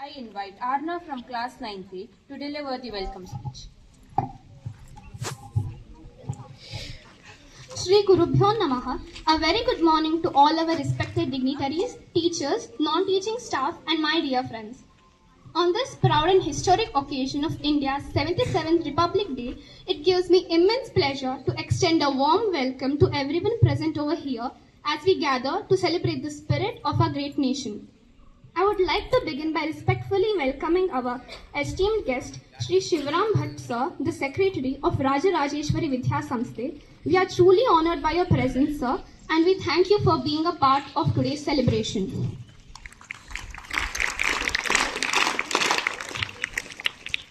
I invite Arna from class 9C to deliver the welcome speech. Shri Gurubhyo Namaha. A very good morning to all our respected dignitaries, teachers, non-teaching staff and my dear friends. On this proud and historic occasion of India's 77th Republic Day, it gives me immense pleasure to extend a warm welcome to everyone present over here as we gather to celebrate the spirit of our great nation. I would like to begin by respectfully welcoming our esteemed guest, Shri Shivram Bhatt Sir, the Secretary of Rajarajeshwari Vidya Samsthe. We are truly honored by your presence, sir, and we thank you for being a part of today's celebration.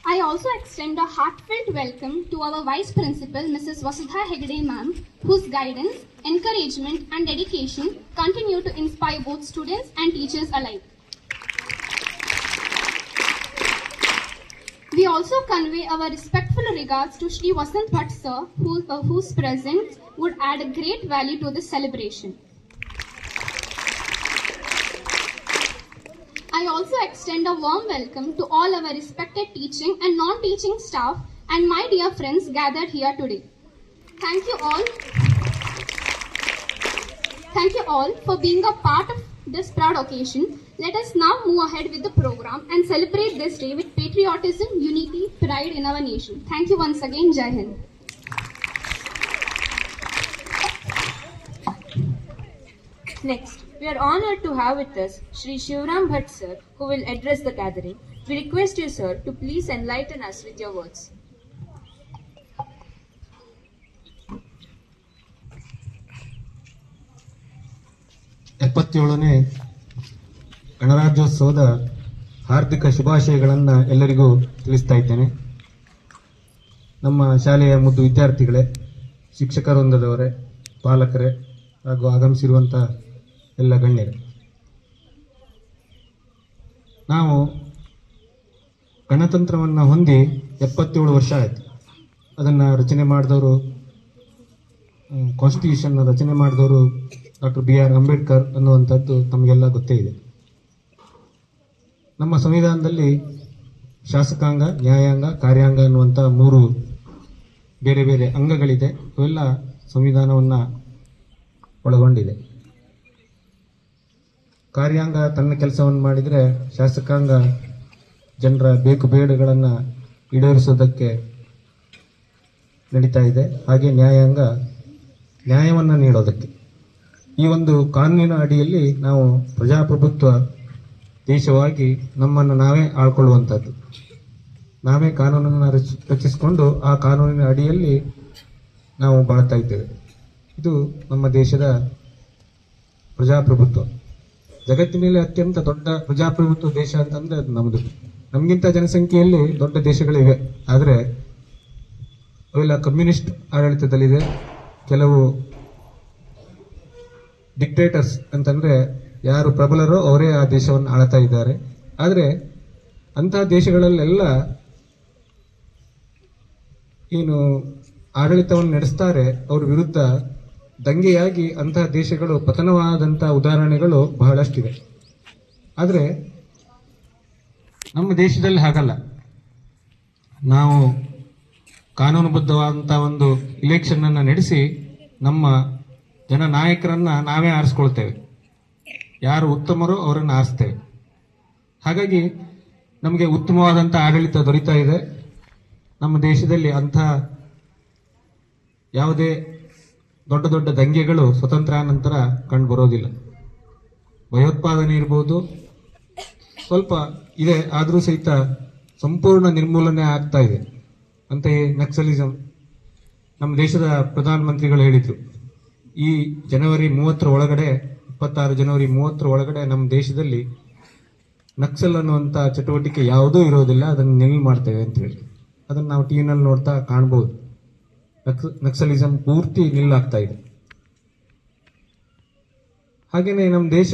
I also extend a heartfelt welcome to our Vice Principal, Mrs. Vasudha Hegde ma'am, whose guidance, encouragement and dedication continue to inspire both students and teachers alike. We also convey our respectful regards to Shri Vasant Bhatt Sir, whose presence would add a great value to this celebration. I also extend a warm welcome to all our respected teaching and non-teaching staff and my dear friends gathered here today. Thank you all for being a part of this proud occasion. Let us now move ahead with the program and celebrate this day with patriotism, unity, pride in our nation. Thank you once again. Jai Hind. Next, we are honored to have with us Shri Shivram Bhatt Sir, who will address the gathering. We request you, sir, to please enlighten us with your words. ಗಣರಾಜ್ಯೋತ್ಸವದ ಹಾರ್ದಿಕ ಶುಭಾಶಯಗಳನ್ನು ಎಲ್ಲರಿಗೂ ತಿಳಿಸ್ತಾ ಇದ್ದೇನೆ. ನಮ್ಮ ಶಾಲೆಯ ಮುದ್ದು ವಿದ್ಯಾರ್ಥಿಗಳೇ, ಶಿಕ್ಷಕವೃಂದದವರೇ, ಪಾಲಕರೇ ಹಾಗೂ ಆಗಮಿಸಿರುವಂಥ ಎಲ್ಲ ಗಣ್ಯರೇ, ನಾವು ಗಣತಂತ್ರವನ್ನು ಹೊಂದಿ 77 ವರ್ಷ ಆಯಿತು. ಅದನ್ನು ರಚನೆ ಮಾಡಿದವರು, ಕಾನ್ಸ್ಟಿಟ್ಯೂಷನ್ ರಚನೆ ಮಾಡಿದವರು ಡಾಕ್ಟರ್ BR ಅಂಬೇಡ್ಕರ್ ಅನ್ನುವಂಥದ್ದು ತಮಗೆಲ್ಲ ಗೊತ್ತೇ ಇದೆ. ನಮ್ಮ ಸಂವಿಧಾನದಲ್ಲಿ ಶಾಸಕಾಂಗ, ನ್ಯಾಯಾಂಗ, ಕಾರ್ಯಾಂಗ ಅನ್ನುವಂಥ 3 ಬೇರೆ ಬೇರೆ ಅಂಗಗಳಿದೆ. ಅವೆಲ್ಲ ಸಂವಿಧಾನವನ್ನು ಒಳಗೊಂಡಿದೆ. ಕಾರ್ಯಾಂಗ ತನ್ನ ಕೆಲಸವನ್ನು ಮಾಡಿದರೆ, ಶಾಸಕಾಂಗ ಜನರ ಬೇಕು ಬೇಡಗಳನ್ನು ಈಡೇರಿಸೋದಕ್ಕೆ ನಡೀತಾ ಇದೆ. ಹಾಗೆ ನ್ಯಾಯಾಂಗ ನ್ಯಾಯವನ್ನು ನೀಡೋದಕ್ಕೆ. ಈ ಒಂದು ಕಾನೂನಿನ ಅಡಿಯಲ್ಲಿ ನಾವು ಪ್ರಜಾಪ್ರಭುತ್ವ ದೇಶವಾಗಿ ನಮ್ಮನ್ನು ನಾವೇ ಆಳ್ಕೊಳ್ಳುವಂಥದ್ದು. ನಾವೇ ಕಾನೂನನ್ನು ರಚಿಸಿಕೊಂಡು ಆ ಕಾನೂನಿನ ಅಡಿಯಲ್ಲಿ ನಾವು ಬಾಳ್ತಾ ಇದ್ದೇವೆ. ಇದು ನಮ್ಮ ದೇಶದ ಪ್ರಜಾಪ್ರಭುತ್ವ. ಜಗತ್ತಿನಲ್ಲಿ ಅತ್ಯಂತ ದೊಡ್ಡ ಪ್ರಜಾಪ್ರಭುತ್ವ ದೇಶ ಅಂತಂದ್ರೆ ಅದು ನಮ್ಮದು. ನಮಗಿಂತ ಜನಸಂಖ್ಯೆಯಲ್ಲಿ ದೊಡ್ಡ ದೇಶಗಳಿವೆ, ಆದರೆ ಅವೆಲ್ಲ ಕಮ್ಯುನಿಸ್ಟ್ ಆಡಳಿತದಲ್ಲಿದೆ. ಕೆಲವು ಡಿಕ್ಟೇಟರ್ಸ್ ಅಂತಂದ್ರೆ ಯಾರು ಪ್ರಬಲರೋ ಅವರೇ ಆ ದೇಶವನ್ನು ಆಳ್ತಾ ಇದ್ದಾರೆ. ಆದರೆ ಅಂತಹ ದೇಶಗಳಲ್ಲೆಲ್ಲ ಏನು ಆಡಳಿತವನ್ನು ನಡೆಸ್ತಾರೆ, ಅವ್ರ ವಿರುದ್ಧ ದಂಗೆಯಾಗಿ ಅಂತಹ ದೇಶಗಳು ಪತನವಾದಂತಹ ಉದಾಹರಣೆಗಳು ಬಹಳಷ್ಟಿವೆ. ಆದರೆ ನಮ್ಮ ದೇಶದಲ್ಲಿ ಹಾಗಲ್ಲ. ನಾವು ಕಾನೂನುಬದ್ಧವಾದಂಥ ಒಂದು ಇಲೆಕ್ಷನ್ ಅನ್ನು ನಡೆಸಿ ನಮ್ಮ ಜನನಾಯಕರನ್ನ ನಾವೇ ಆರಿಸ್ಕೊಳ್ತೇವೆ. ಯಾರು ಉತ್ತಮರೋ ಅವರನ್ನು ಆರಿಸ್ತೇವೆ. ಹಾಗಾಗಿ ನಮಗೆ ಉತ್ತಮವಾದಂಥ ಆಡಳಿತ ದೊರೀತಾ ಇದೆ. ನಮ್ಮ ದೇಶದಲ್ಲಿ ಅಂಥ ಯಾವುದೇ ದೊಡ್ಡ ದೊಡ್ಡ ದಂಗೆಗಳು ಸ್ವತಂತ್ರ ನಂತರ ಕಂಡು ಬರೋದಿಲ್ಲ. ಭಯೋತ್ಪಾದನೆ ಇರ್ಬೋದು, ಸ್ವಲ್ಪ ಇದೆ, ಆದರೂ ಸಹಿತ ಸಂಪೂರ್ಣ ನಿರ್ಮೂಲನೆ ಆಗ್ತಾ ಇದೆ. ಅಂತೆಯೇ ನಕ್ಸಲಿಸಂ, ನಮ್ಮ ದೇಶದ ಪ್ರಧಾನಮಂತ್ರಿಗಳು ಹೇಳಿದರು, ಈ ಜನವರಿ 30 ಒಳಗಡೆ, 26 ಜನವರಿ 30 ಒಳಗಡೆ ನಮ್ಮ ದೇಶದಲ್ಲಿ ನಕ್ಸಲ್ ಅನ್ನುವಂಥ ಚಟುವಟಿಕೆ ಯಾವುದೂ ಇರೋದಿಲ್ಲ, ಅದನ್ನು ನಿಲ್ ಮಾಡ್ತೇವೆ ಅಂತ ಹೇಳಿ. ಅದನ್ನು ನಾವು ಟಿವಿನಲ್ಲಿ ನೋಡ್ತಾ ಕಾಣ್ಬೋದು. ನಕ್ಸಲಿಸಂ ಪೂರ್ತಿ ನಿಲ್ಲಾಗ್ತಾ ಇದೆ. ಹಾಗೆಯೇ ನಮ್ಮ ದೇಶ